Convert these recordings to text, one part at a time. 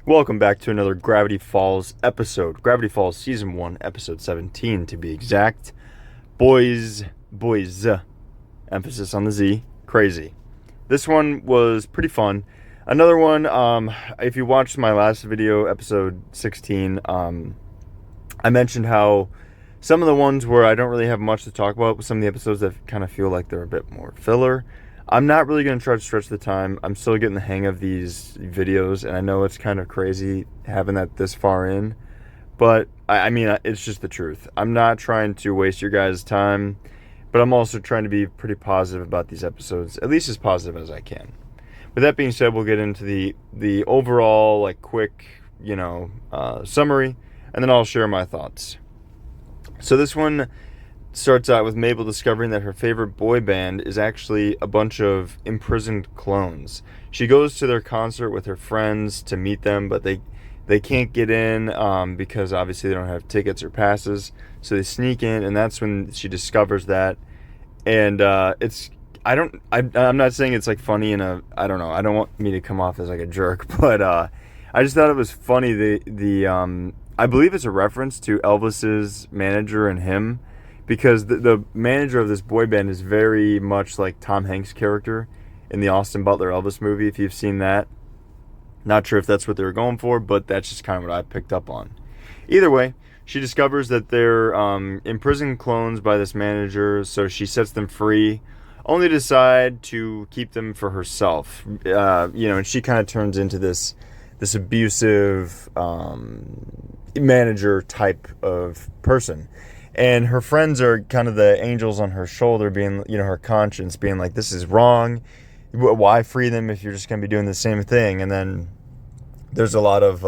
Welcome back to another Gravity Falls episode. Gravity Falls Season 1, Episode 17 to be exact. Boys, emphasis on the Z, crazy. This one was pretty fun. Another one, if you watched my last video, Episode 16, I mentioned how some of the ones where I don't really have much to talk about, some of the episodes that kind of feel like they're a bit more filler. I'm not really going to try to stretch the time. I'm still getting the hang of these videos, and I know it's kind of crazy having that this far in, but I mean, it's just the truth. I'm not trying to waste your guys' time, but I'm also trying to be pretty positive about these episodes, at least as positive as I can. With that being said, we'll get into the overall, like, quick, summary, and then I'll share my thoughts. So this one starts out with Mabel discovering that her favorite boy band is actually a bunch of imprisoned clones. She goes to their concert with her friends to meet them, but they can't get in because obviously they don't have tickets or passes. So they sneak in, and that's when she discovers that. And I'm not saying it's like funny I don't know. I don't want me to come off as like a jerk, but I just thought it was funny. I believe it's a reference to Elvis's manager and him, because the manager of this boy band is very much like Tom Hanks' character in the Austin Butler Elvis movie, if you've seen that. Not sure if that's what they were going for, but that's just kind of what I picked up on. Either way, she discovers that they're imprisoned clones by this manager, so she sets them free, only to decide to keep them for herself. And she kind of turns into this abusive manager type of person. And her friends are kind of the angels on her shoulder, being, her conscience, being like, this is wrong. Why free them if you're just going to be doing the same thing? And then there's a lot of,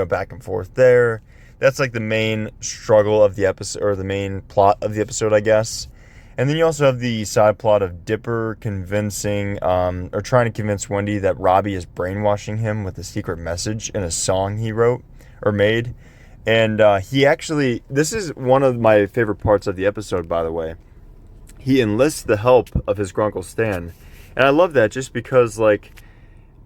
back and forth there. That's like the main struggle of the episode, or the main plot of the episode, I guess. And then you also have the side plot of Dipper convincing, or trying to convince Wendy that Robbie is brainwashing him with a secret message in a song he wrote or made. And this is one of my favorite parts of the episode, by the way. He enlists the help of his grunkle Stan. And I love that just because, like,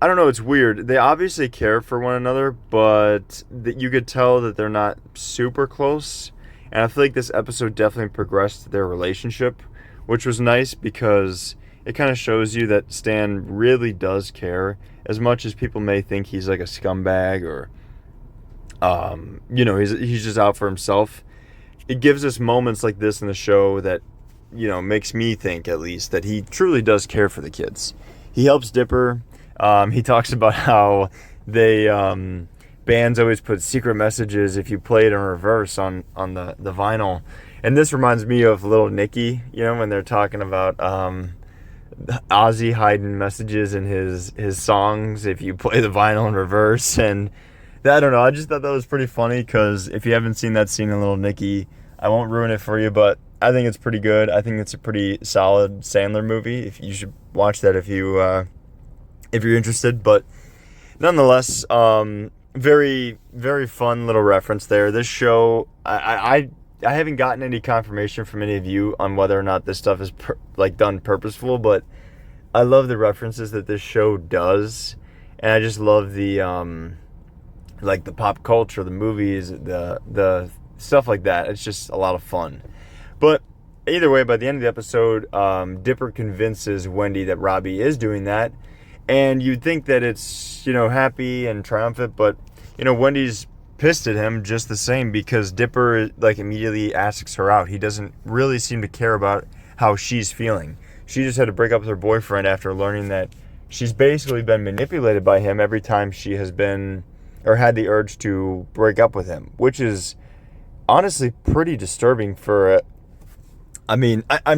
I don't know, it's weird. They obviously care for one another, but you could tell that they're not super close. And I feel like this episode definitely progressed their relationship, which was nice because it kind of shows you that Stan really does care, as much as people may think he's like a scumbag or he's just out for himself. It gives us moments like this in the show that, makes me think, at least, that he truly does care for the kids. He helps Dipper. He talks about how bands always put secret messages if you play it in reverse on the vinyl. And this reminds me of Little Nicky, when they're talking about Ozzy hiding messages in his songs if you play the vinyl in reverse. And I don't know, I just thought that was pretty funny, because if you haven't seen that scene in Little Nicky, I won't ruin it for you, but I think it's pretty good. I think it's a pretty solid Sandler movie. If you should watch that if you're interested. But nonetheless, very, very fun little reference there. This show, I haven't gotten any confirmation from any of you on whether or not this stuff is done purposeful, but I love the references that this show does, and I just love the the pop culture, the movies, the stuff like that. It's just a lot of fun. But either way, by the end of the episode, Dipper convinces Wendy that Robbie is doing that, and you'd think that it's, happy and triumphant, but, Wendy's pissed at him just the same, because Dipper, immediately asks her out. He doesn't really seem to care about how she's feeling. She just had to break up with her boyfriend after learning that she's basically been manipulated by him every time she has been, or had the urge to break up with him, which is honestly pretty disturbing for I'm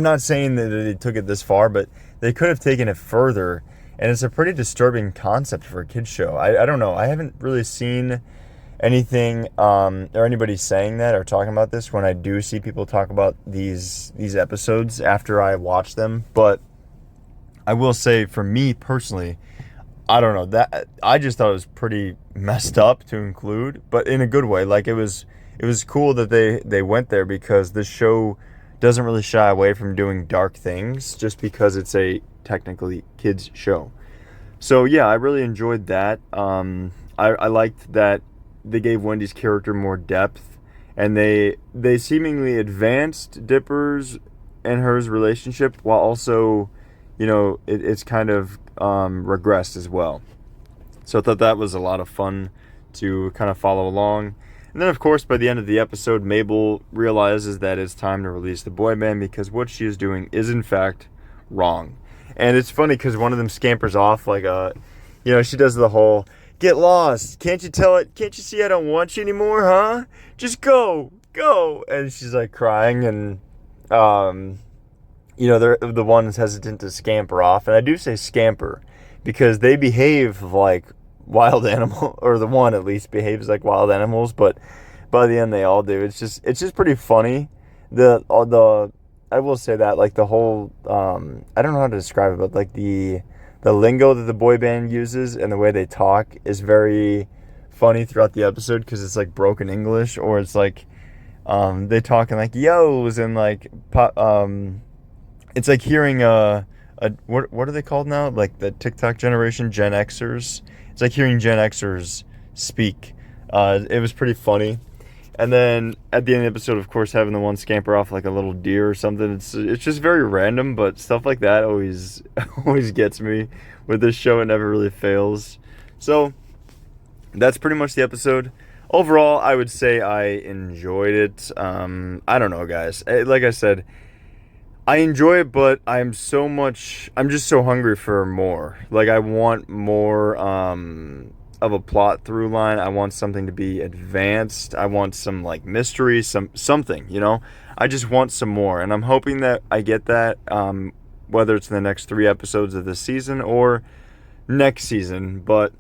not saying that they took it this far, but they could have taken it further, and it's a pretty disturbing concept for a kid's show. I don't know. I haven't really seen anything or anybody saying that or talking about this when I do see people talk about these episodes after I watch them, but I will say, for me personally, I don't know, that I just thought it was pretty messed up to include, but in a good way. Like, it was cool that they went there, because this show doesn't really shy away from doing dark things just because it's a technically kids show. So yeah, I really enjoyed that. I liked that they gave Wendy's character more depth, and they seemingly advanced Dipper's and hers relationship while also, it's kind of regressed as well. So I thought that was a lot of fun to kind of follow along. And then, of course, by the end of the episode, Mabel realizes that it's time to release the boy band because what she is doing is, in fact, wrong. And it's funny because one of them scampers off like she does the whole, get lost. Can't you tell it? Can't you see I don't want you anymore, huh? Just go. And she's like crying, and, they're the ones hesitant to scamper off. And I do say scamper because they behave like wild animal, or the one at least behaves like wild animals, but by the end they all do. It's just pretty funny. I will say that, like, the whole I don't know how to describe it, but like the lingo that the boy band uses and the way they talk is very funny throughout the episode because it's like broken English, or it's like they talk in like yo's and like it's like hearing what are they called now? Like the TikTok generation, Gen Xers. It's like hearing Gen Xers speak. It was pretty funny. And then at the end of the episode, of course, having the one scamper off like a little deer or something. It's just very random, but stuff like that always gets me. With this show, it never really fails. So that's pretty much the episode. Overall, I would say I enjoyed it. I don't know, guys. Like I said, I enjoy it, but I'm just so hungry for more. Like, I want more of a plot through line. I want something to be advanced. I want some like mystery, something. I just want some more, and I'm hoping that I get that, whether it's in the next 3 episodes of this season or next season. But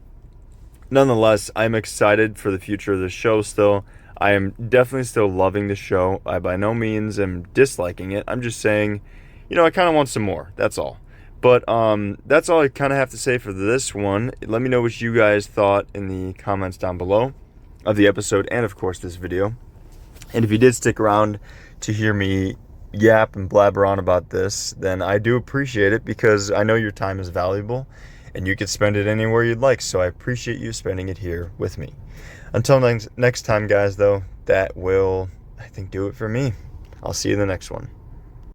nonetheless, I'm excited for the future of the show still. I am definitely still loving the show. I by no means am disliking it. I'm just saying, I kind of want some more. That's all. But that's all I kind of have to say for this one. Let me know what you guys thought in the comments down below of the episode and, of course, this video. And if you did stick around to hear me yap and blabber on about this, then I do appreciate it because I know your time is valuable and you could spend it anywhere you'd like. So I appreciate you spending it here with me. Until next time, guys, though, that will, I think, do it for me. I'll see you in the next one.